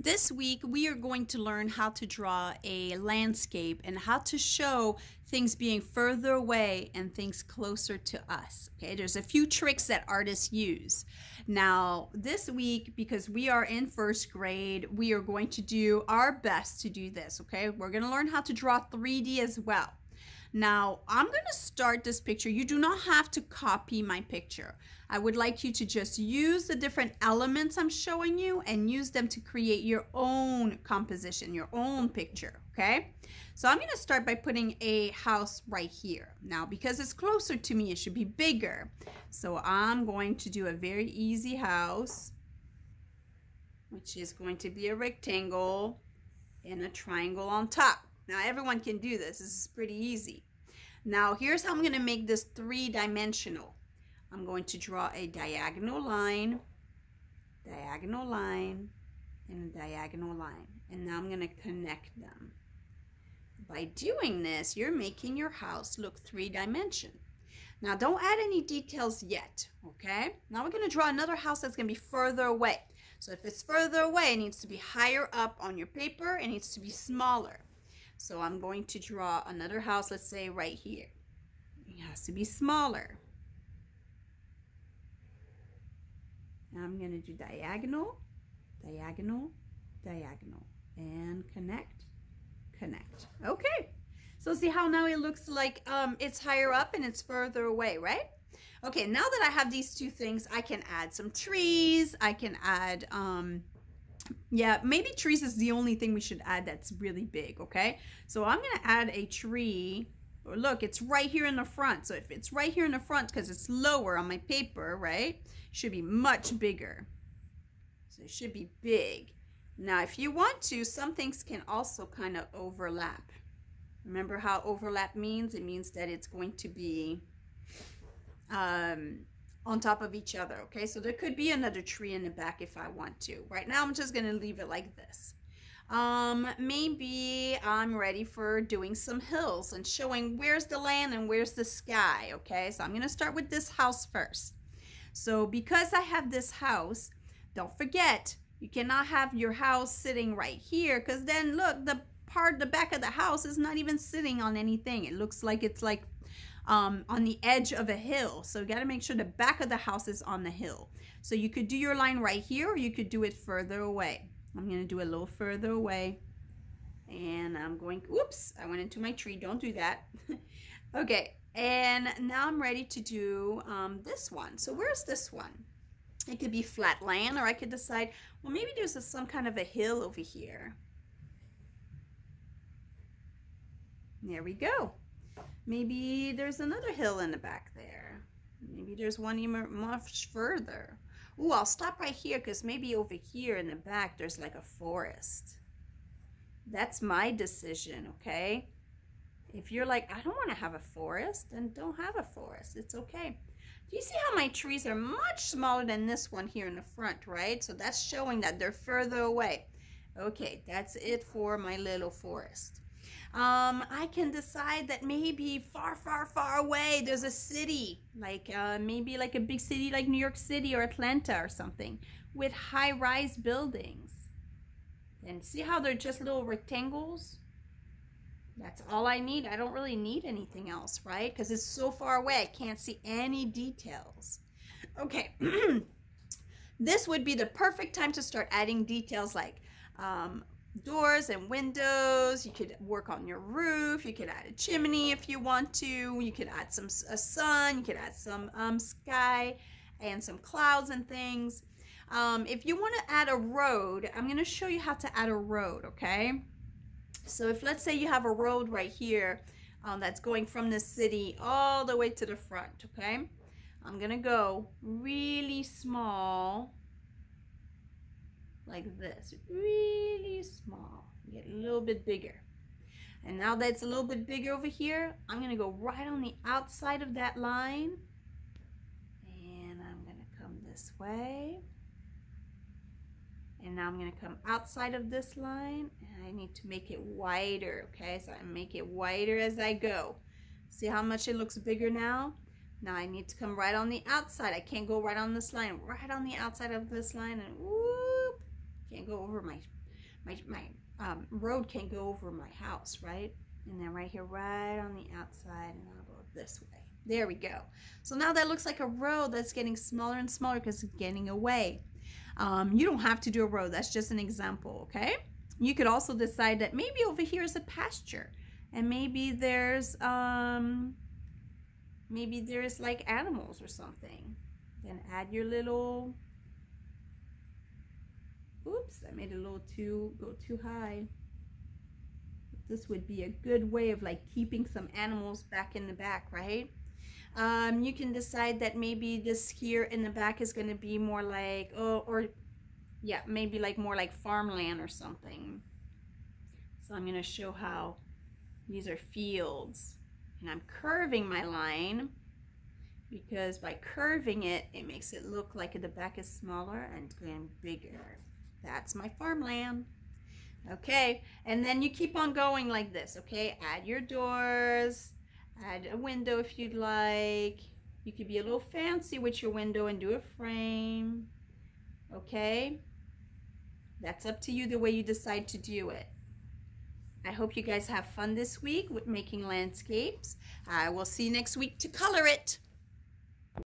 This week, we are going to learn how to draw a landscape and how to show things being further away and things closer to us. Okay, there's a few tricks that artists use. Now, this week, because we are in first grade, we are going to do our best to do this. Okay, we're going to learn how to draw 3D as well. Now, I'm going to start this picture. You do not have to copy my picture. I would like you to just use the different elements I'm showing you and use them to create your own composition, your own picture, okay? So I'm going to start by putting a house right here. Now, because it's closer to me, it should be bigger. So I'm going to do a very easy house, which is going to be a rectangle and a triangle on top. Now, everyone can do this. This is pretty easy. Now, here's how I'm going to make this three-dimensional. I'm going to draw a diagonal line, and a diagonal line. And now I'm going to connect them. By doing this, you're making your house look three-dimensional. Now, don't add any details yet, okay? Now we're going to draw another house that's going to be further away. So if it's further away, it needs to be higher up on your paper. It needs to be smaller. So I'm going to draw another house, let's say right here. It has to be smaller. Now I'm going to do diagonal, diagonal, diagonal, and connect, connect. Okay. So see how now it looks like it's higher up and it's further away, right? Okay, now that I have these two things, I can add some trees. I can add yeah, maybe trees is the only thing we should add that's really big, okay? So I'm going to add a tree. Or look, it's right here in the front. So if it's right here in the front because it's lower on my paper, right? It should be much bigger. So it should be big. Now, if you want to, some things can also kind of overlap. Remember how overlap means? It means that it's going to be on top of each other, okay? So there could be another tree in the back if I want to. Right now, I'm just gonna leave it like this. Maybe I'm ready for doing some hills and showing where's the land and where's the sky, okay? So I'm gonna start with this house first. So because I have this house, don't forget, you cannot have your house sitting right here because then look, the back of the house is not even sitting on anything. It looks like it's like on the edge of a hill. So you got to make sure the back of the house is on the hill. So you could do your line right here or you could do it further away. I'm going to do a little further away. And I'm going, oops, I went into my tree. Don't do that. Okay, and now I'm ready to do this one. So where's this one? It could be flat land, or I could decide, well, maybe there's some kind of a hill over here. There we go. Maybe there's another hill in the back there. Maybe there's one even much further. Ooh, I'll stop right here because maybe over here in the back there's like a forest. That's my decision, okay? If you're like, I don't want to have a forest, then don't have a forest. It's okay. Do you see how my trees are much smaller than this one here in the front, right? So that's showing that they're further away. Okay, that's it for my little forest. I can decide that maybe far, far, far away there's a city, like maybe like a big city like New York City or Atlanta or something with high-rise buildings. And see how they're just little rectangles? That's all I need. I don't really need anything else, right? Because it's so far away, I can't see any details. Okay, this would be the perfect time to start adding details like doors and windows. You could work on your roof. You could add a chimney if you want to. You could add a sun. You could add some sky and some clouds and things. If you want to add a road, I'm going to show you how to add a road, okay? So if let's say you have a road right here that's going from the city all the way to the front, okay? I'm going to go really small. Like this, really small, get a little bit bigger. And now that it's a little bit bigger over here, I'm gonna go right on the outside of that line. And I'm gonna come this way. And now I'm gonna come outside of this line, and I need to make it wider, okay? So I make it wider as I go. See how much it looks bigger now? Now I need to come right on the outside. I can't go right on this line, right on the outside of this line, and whoop. Can't go over my my road can go over my house, right? And then right here, right on the outside, and I'll go this way. There we go. So now that looks like a road that's getting smaller and smaller because it's getting away. You don't have to do a road. That's just an example, okay? You could also decide that maybe over here is a pasture, and maybe there's like animals or something. Then add your little, oops, I made it a little go too high. This would be a good way of like keeping some animals back in the back, right? You can decide that maybe this here in the back is going to be more like, yeah, maybe like more like farmland or something. So I'm going to show how these are fields, and I'm curving my line because by curving it, it makes it look like the back is smaller and getting bigger. That's my farmland. Okay, and then you keep on going like this, okay? Add your doors, add a window if you'd like. You could be a little fancy with your window and do a frame, okay? That's up to you, the way you decide to do it. I hope you guys have fun this week with making landscapes. I will see you next week to color it.